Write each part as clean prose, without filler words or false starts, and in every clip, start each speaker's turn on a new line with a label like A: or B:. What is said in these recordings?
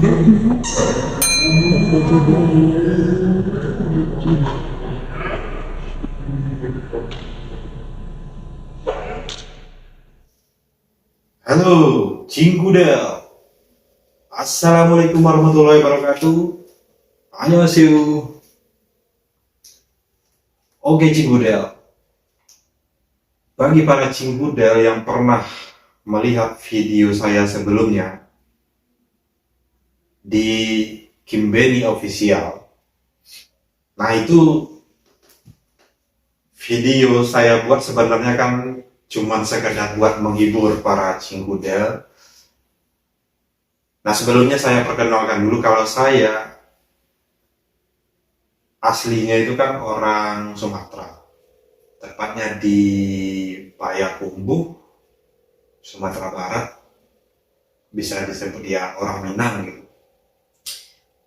A: Halo, Cingkudel. Assalamualaikum warahmatullahi wabarakatuh. Annyeonghaseyo. Oke, Cingkudel. Bagi para Cingkudel yang pernah melihat video saya sebelumnya di Kimbeni Official, nah itu video saya buat sebenarnya kan cuman sekedar buat menghibur para Cingkudel. Nah, sebelumnya saya perkenalkan dulu kalau saya aslinya itu kan orang Sumatera, tepatnya di Payakumbuh, Sumatera Barat, bisa disebut ya orang Minang gitu.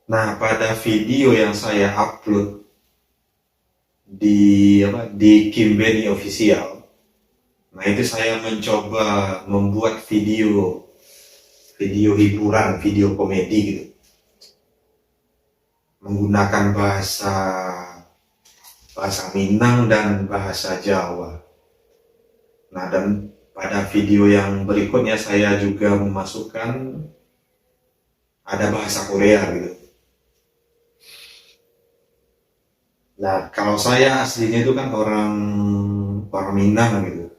A: Nah, pada video yang saya upload di Kimbeni Official, nah itu saya mencoba membuat video hiburan, video komedi gitu, menggunakan bahasa Minang dan bahasa Jawa. Nah, dan pada video yang berikutnya saya juga memasukkan ada bahasa Korea gitu. Nah, kalau saya aslinya itu kan orang Minang gitu.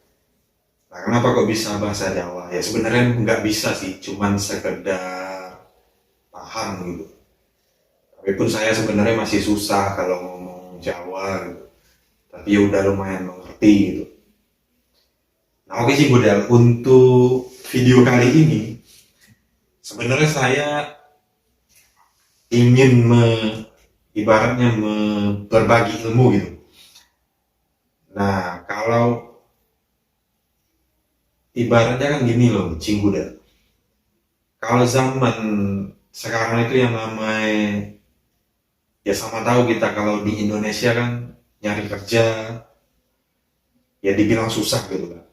A: Nah, kenapa kok bisa bahasa Jawa? Ya sebenarnya nggak bisa sih, cuman sekedar paham gitu. Tapi pun saya sebenarnya masih susah kalau ngomong Jawa gitu. Tapi ya udah lumayan mengerti gitu. Nah, oke sih Budal, untuk video kali ini sebenarnya saya ingin ibaratnya berbagi ilmu gitu. Nah, kalau ibaratnya kan gini loh, Cingkudel. Kalau zaman sekarang itu yang namanya, ya sama tahu kita kalau di Indonesia kan nyari kerja, ya dibilang susah gitu kan.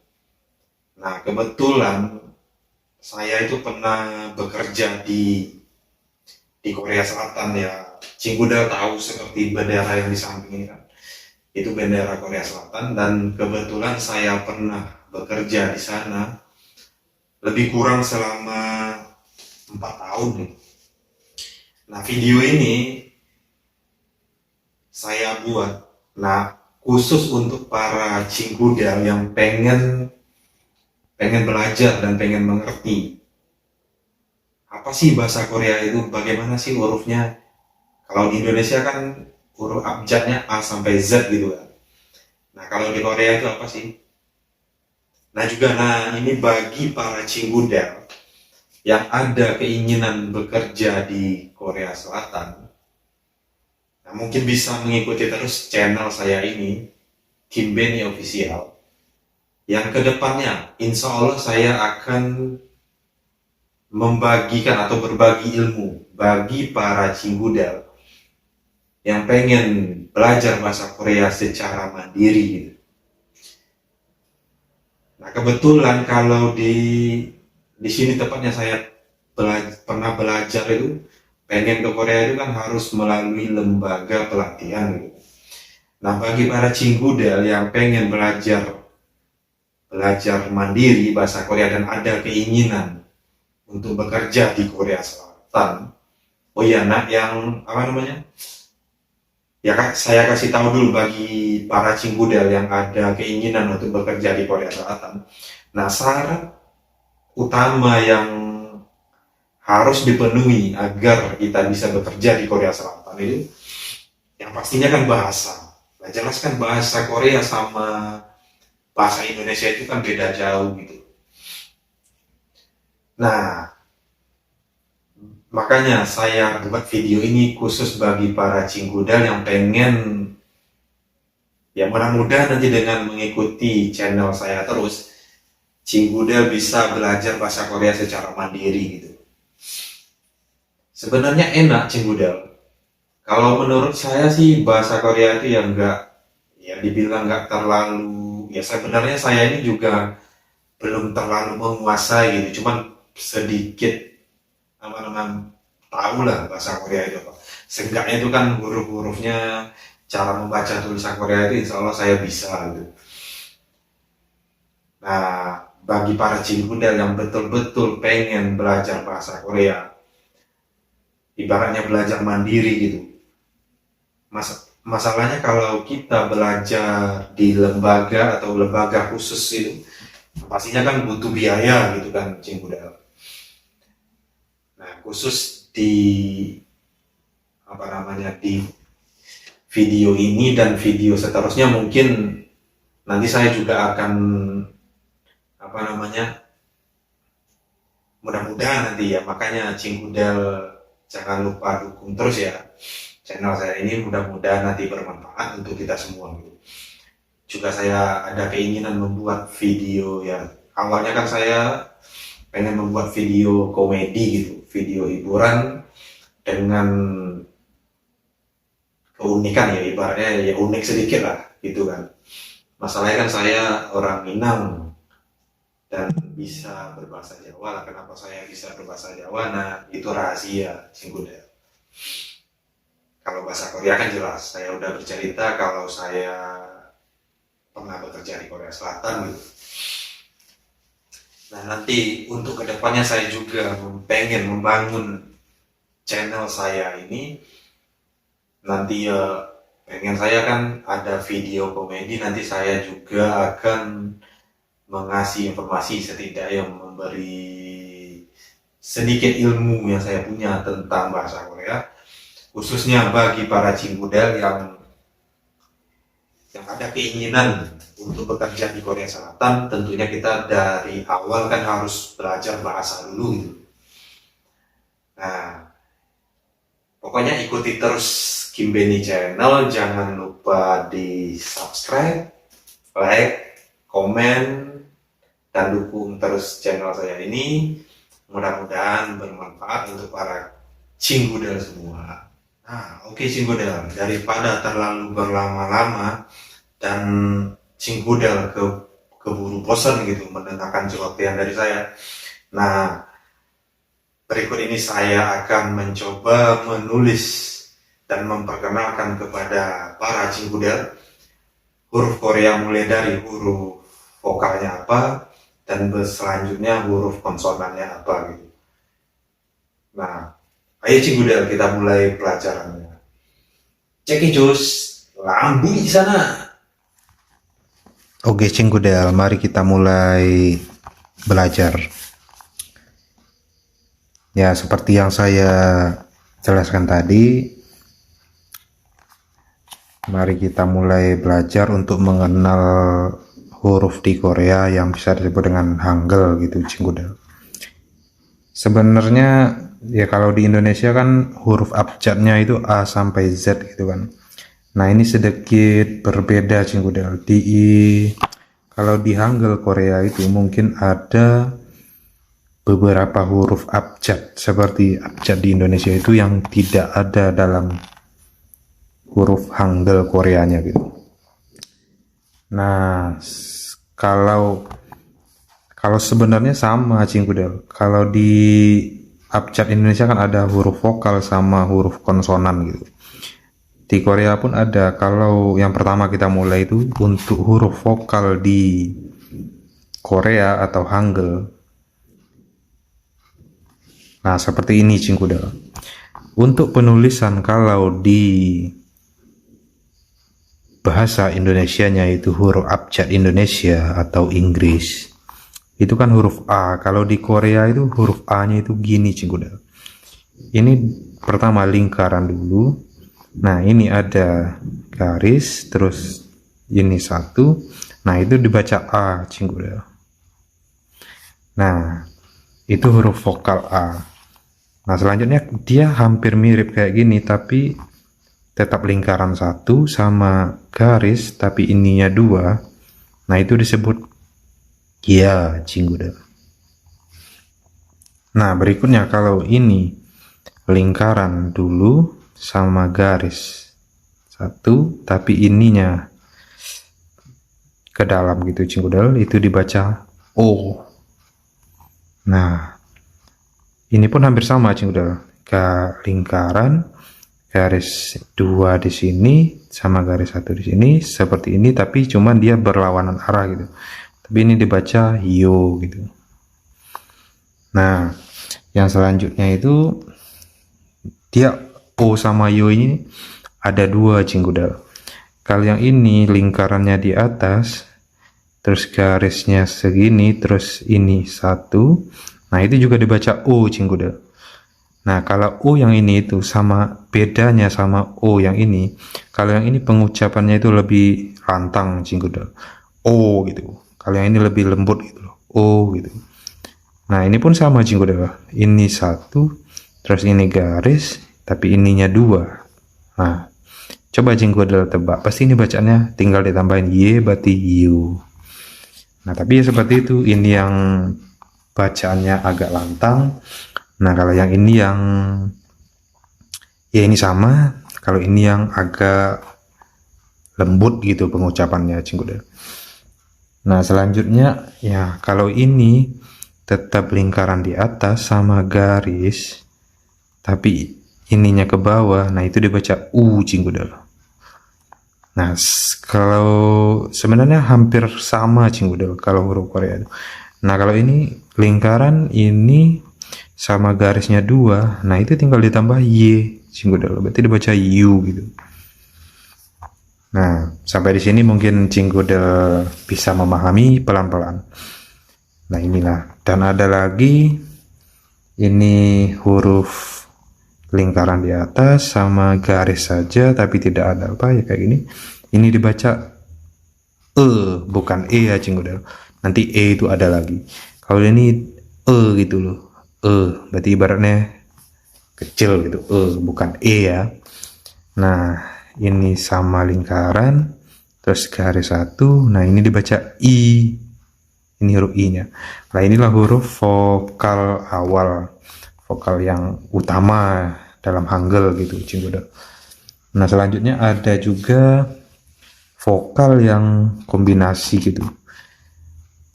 A: Nah, kebetulan saya itu pernah bekerja di Korea Selatan ya. Cingkudel tahu seperti bendera yang di samping ini kan. Itu bendera Korea Selatan, dan kebetulan saya pernah bekerja di sana lebih kurang selama 4 tahun nih. Nah, video ini saya buat khusus untuk para Cingkudel yang pengen belajar dan pengen mengerti apa sih bahasa Korea itu, bagaimana sih hurufnya. Kalau di Indonesia kan huruf abjadnya A sampai Z gitu kan. Nah, kalau di Korea itu apa sih? Nah, ini bagi para Cingkudel yang ada keinginan bekerja di Korea Selatan, nah mungkin bisa mengikuti terus channel saya ini, Kimbeni Official, yang kedepannya insya Allah saya akan membagikan atau berbagi ilmu bagi para Cingkudel yang pengen belajar bahasa Korea secara mandiri gitu. Nah, kebetulan kalau di sini tepatnya saya pernah belajar itu, pengen ke Korea itu kan harus melalui lembaga pelatihan gitu. Nah, bagi para Cingkudel yang pengen belajar mandiri bahasa Korea dan ada keinginan untuk bekerja di Korea Selatan, oh iya, yang apa namanya? Ya Kak, saya kasih tahu dulu bagi para Cingkudel yang ada keinginan untuk bekerja di Korea Selatan. Nah, syarat utama yang harus dipenuhi agar kita bisa bekerja di Korea Selatan itu, yang pastinya kan bahasa. Nah, jelaskan bahasa Korea sama bahasa Indonesia itu kan beda jauh gitu. Nah, makanya saya buat video ini khusus bagi para Cingkudel yang pengen, ya mudah-mudahan nanti dengan mengikuti channel saya terus, Cingkudel bisa belajar bahasa Korea secara mandiri gitu. Sebenarnya enak Cingkudel. Kalau menurut saya sih bahasa Korea itu yang dibilang nggak terlalu, ya sebenarnya saya ini juga belum terlalu menguasai gitu, cuman sedikit tahu lah bahasa Korea itu apa. Seenggaknya itu kan huruf-hurufnya, cara membaca tulisan Korea itu insya Allah saya bisa gitu. Nah, bagi para Cinggudel yang betul-betul pengen belajar bahasa Korea, ibaratnya belajar mandiri gitu. Masalahnya kalau kita belajar di lembaga atau lembaga khusus itu, pastinya kan butuh biaya gitu kan, Cinggudel. Nah, khusus di di video ini dan video seterusnya mungkin nanti saya juga akan mudah-mudahan nanti ya, makanya Cinggudel jangan lupa dukung terus ya channel saya ini, mudah-mudahan nanti bermanfaat untuk kita semua gitu. Juga saya ada keinginan membuat video ya, awalnya kan saya pengen membuat video komedi gitu, video hiburan dengan keunikan ya, ibaratnya ya unik sedikit lah gitu kan. Masalahnya kan saya orang Minang dan bisa berbahasa Jawa lah. Kenapa saya bisa berbahasa Jawa? Nah, itu rahasia Cinggudel. Kalau bahasa Korea kan jelas, saya udah bercerita kalau saya pernah bekerja di Korea Selatan gitu. Nah, nanti untuk kedepannya saya juga pengen membangun channel saya ini. Nanti ya pengen saya kan ada video komedi, nanti saya juga akan mengasih informasi, setidaknya memberi sedikit ilmu yang saya punya tentang bahasa Korea, khususnya bagi para Cinggudel yang ada keinginan untuk bekerja di Korea Selatan. Tentunya kita dari awal kan harus belajar bahasa dulu gitu. Nah, pokoknya ikuti terus Kim Benny Channel, jangan lupa di subscribe, like, komen, dan dukung terus channel saya ini. Mudah-mudahan bermanfaat untuk para Cinggudel semua. Nah, oke Cinggudel, daripada terlalu berlama-lama dan Cinggudel keburu bosan gitu mendengarkan celotehan dari saya. Nah, berikut ini saya akan mencoba menulis dan memperkenalkan kepada para Cinggudel huruf Korea mulai dari huruf vokalnya apa dan selanjutnya huruf konsonannya apa gitu. Nah, ayo Cinggudel kita mulai pelajarannya. Cekijus, lambu di sana.
B: Oke Cinggudel, mari kita mulai belajar. Ya, seperti yang saya jelaskan tadi, mari kita mulai belajar untuk mengenal huruf di Korea yang bisa disebut dengan Hangul gitu Cinggudel. Sebenarnya ya kalau di Indonesia kan huruf abjadnya itu A sampai Z gitu kan. Nah, ini sedikit berbeda Cinggudel. Kalau di Hangul Korea itu mungkin ada beberapa huruf abjad seperti abjad di Indonesia itu yang tidak ada dalam huruf Hangul Koreanya gitu. Nah, kalau sebenarnya sama Cinggudel. Kalau di abjad Indonesia kan ada huruf vokal sama huruf konsonan gitu. Di Korea pun ada. Kalau yang pertama kita mulai itu untuk huruf vokal di Korea atau Hangul. Nah, seperti ini Cinggudel. Untuk penulisan kalau di bahasa Indonesianya itu huruf abjad Indonesia atau Inggris, itu kan huruf A. Kalau di Korea itu huruf A-nya itu gini Cinggudel. Ini pertama lingkaran dulu. Nah, ini ada garis, terus ini satu. Nah, itu dibaca A Cinggudel. Nah, itu huruf vokal A. Nah, selanjutnya dia hampir mirip kayak gini, tapi tetap lingkaran satu sama garis, tapi ininya dua. Nah, itu disebut ya Cinggudel. Nah, berikutnya kalau ini lingkaran dulu sama garis satu, tapi ininya ke dalam gitu Cinggudel, itu dibaca O. Nah, ini pun hampir sama Cinggudel, lingkaran, garis 2 di sini sama garis 1 di sini seperti ini, tapi cuman dia berlawanan arah gitu. Tapi ini dibaca yo gitu. Nah, yang selanjutnya itu dia O sama yo ini ada dua Cinggudel. Kalau yang ini lingkarannya di atas, terus garisnya segini, terus ini satu. Nah, itu juga dibaca O Cinggudel. Nah, kalau O yang ini itu sama, bedanya sama O yang ini. Kalau yang ini pengucapannya itu lebih lantang Cinggudel. O gitu. Kalau yang ini lebih lembut gitu loh. O gitu. Nah, ini pun sama Cinggudel. Ini satu, terus ini garis, tapi ininya dua. Nah, coba Cinggudel tebak. Pasti ini bacanya tinggal ditambahin Y berarti U. Nah, tapi ya seperti itu. Ini yang bacaannya agak lantang. Nah, kalau yang ini yang ya ini sama. Kalau ini yang agak lembut gitu pengucapannya Cinggudel. Nah, selanjutnya ya kalau ini tetap lingkaran di atas sama garis, tapi ininya ke bawah. Nah, itu dibaca U Cinggudel. Nah, kalau sebenarnya hampir sama Cinggudel kalau huruf Korea. Nah, kalau ini lingkaran ini sama garisnya 2, nah itu tinggal ditambah Y Cinggudel, berarti dibaca U gitu. Nah, sampai di sini mungkin Cinggudel bisa memahami pelan-pelan. Nah, inilah. Dan ada lagi ini huruf lingkaran di atas sama garis saja tapi tidak ada apa ya kayak gini. Ini dibaca E bukan E ya Cinggudel. Nanti E itu ada lagi. Kalau ini E gitu loh. E berarti ibaratnya kecil gitu. E bukan E ya. Nah, ini sama lingkaran terus garis satu. Nah, ini dibaca I. Ini huruf I-nya. Nah, inilah huruf vokal awal, vokal yang utama dalam Hangul gitu Cinggudel. Nah, selanjutnya ada juga vokal yang kombinasi gitu,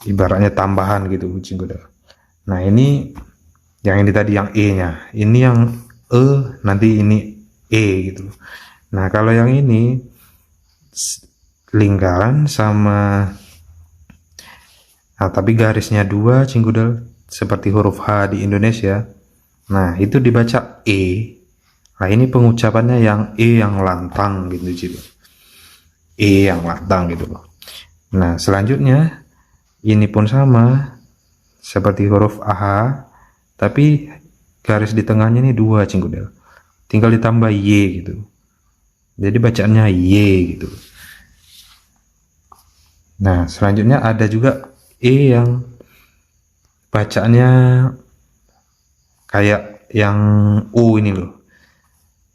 B: ibaratnya tambahan gitu Cinggudel. Nah, ini yang ini tadi yang E-nya, ini yang E, nanti ini E gitu. Nah, kalau yang ini lingkaran sama tapi garisnya 2 Cinggudel seperti huruf H di Indonesia. Nah, itu dibaca E. Nah, ini pengucapannya yang E yang lantang gitu. E yang lantang gitu loh. Nah, selanjutnya ini pun sama seperti huruf AH, tapi garis di tengahnya ini 2 Cinggudel. Tinggal ditambah Y gitu. Jadi bacaannya Y gitu. Nah, selanjutnya ada juga E yang bacaannya kayak yang U ini loh,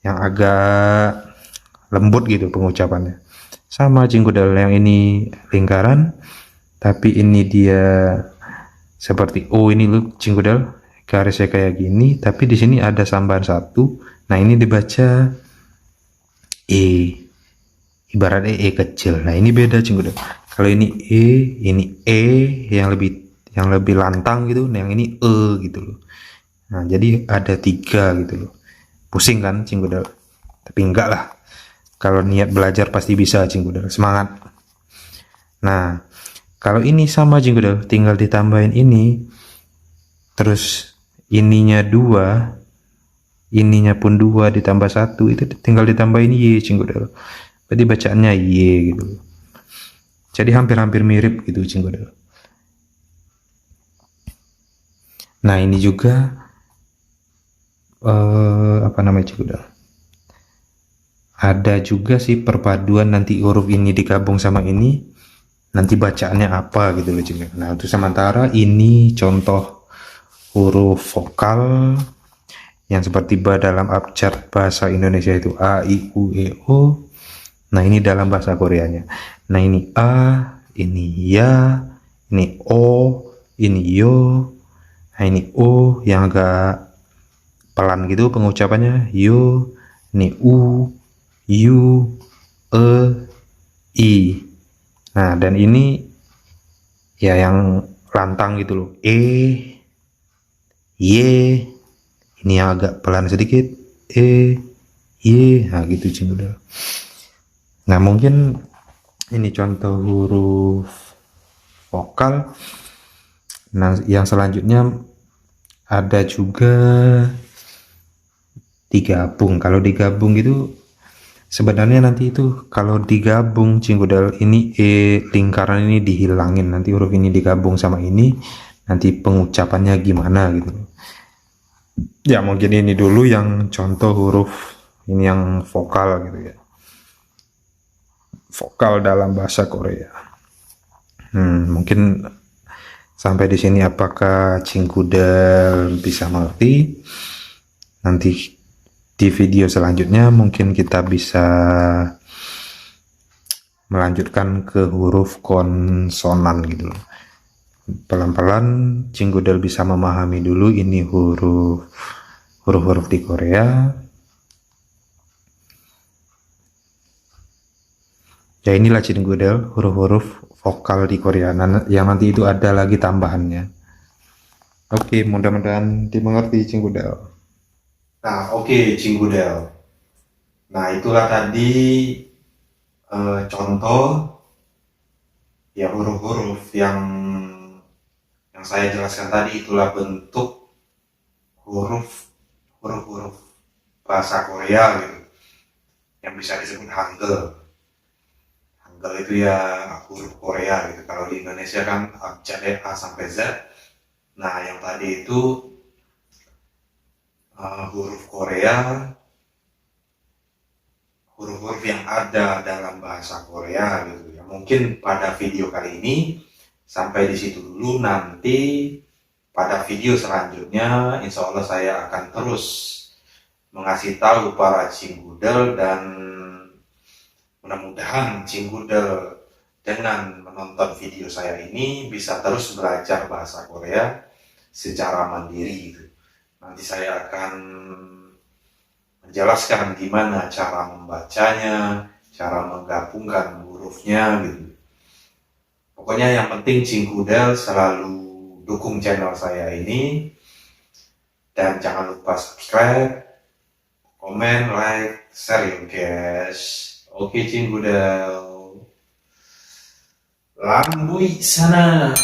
B: yang agak lembut gitu pengucapannya. Sama Cinggudel, yang ini lingkaran tapi ini dia seperti O ini loh Cinggudel, garisnya kayak gini tapi di sini ada sambahan satu. Nah, ini dibaca E, ibaratnya E kecil. Nah, ini beda Cinggudel. Kalau ini E yang lebih lantang gitu. Nah, yang ini E gitu loh. Nah, jadi ada 3 gitu loh. Pusing kan Cinggudel? Tapi enggak lah. Kalau niat belajar pasti bisa Cinggudel. Semangat. Nah, kalau ini sama Cinggudel, tinggal ditambahin ini. Terus ininya 2, ininya pun 2 ditambah 1, itu tinggal ditambahin Y Cinggudel. Berarti bacaannya Y gitu. Jadi hampir-hampir mirip gitu Cinggudel. Nah, ini juga apa namanya Cinggudel? Ada juga sih perpaduan nanti huruf ini digabung sama ini, nanti bacaannya apa gitu loh Cinggudel. Nah, untuk sementara ini contoh huruf vokal yang seperti dalam abjad bahasa Indonesia itu A, I, U, E, O. Nah, ini dalam bahasa Koreanya. Nah, ini A, ini ya, ini O, ini yo. Nah, ini O yang agak pelan gitu pengucapannya, yo. Ini U, U, E, I. Nah, dan ini ya yang lantang gitu loh, E, Y, Ini yang agak pelan sedikit, E, Y, nah gitu Cinggudel. Nah mungkin ini contoh huruf vokal. Nah yang selanjutnya ada juga digabung. Kalau digabung itu sebenarnya nanti itu kalau digabung Cinggudel, ini lingkaran ini dihilangin, nanti huruf ini digabung sama ini, nanti pengucapannya gimana gitu. Ya mungkin ini dulu yang contoh huruf ini yang vokal gitu ya, vokal dalam bahasa Korea. Mungkin sampai di sini apakah Cinggudel bisa mengerti? Nanti di video selanjutnya mungkin kita bisa melanjutkan ke huruf konsonan gitu loh. Pelan-pelan Cinggudel bisa memahami dulu ini huruf-huruf di Korea. Ya inilah Cinggudel huruf-huruf vokal di Korea yang nanti itu ada lagi tambahannya. Oke, mudah-mudahan dimengerti Cinggudel.
A: Nah, oke, Cinggudel. Nah, itulah tadi contoh ya huruf-huruf yang saya jelaskan tadi. Itulah bentuk huruf-huruf bahasa Korea gitu, yang bisa disebut Hangul. Hangul itu ya huruf Korea gitu. Kalau di Indonesia kan abjad A sampai Z. Nah, yang tadi itu huruf Korea, huruf-huruf yang ada dalam bahasa Korea gitu ya. Mungkin pada video kali ini sampai di situ dulu. Nanti pada video selanjutnya insya Allah saya akan terus mengasih tahu para Cinggudel, dan mudah-mudahan Cinggudel dengan menonton video saya ini bisa terus belajar bahasa Korea secara mandiri gitu. Nanti saya akan menjelaskan gimana cara membacanya, cara menggabungkan hurufnya gitu. Pokoknya yang penting Cinggudel selalu dukung channel saya ini, dan jangan lupa subscribe, komen, like, share ya guys. Oke Cinggudel, lambui sana.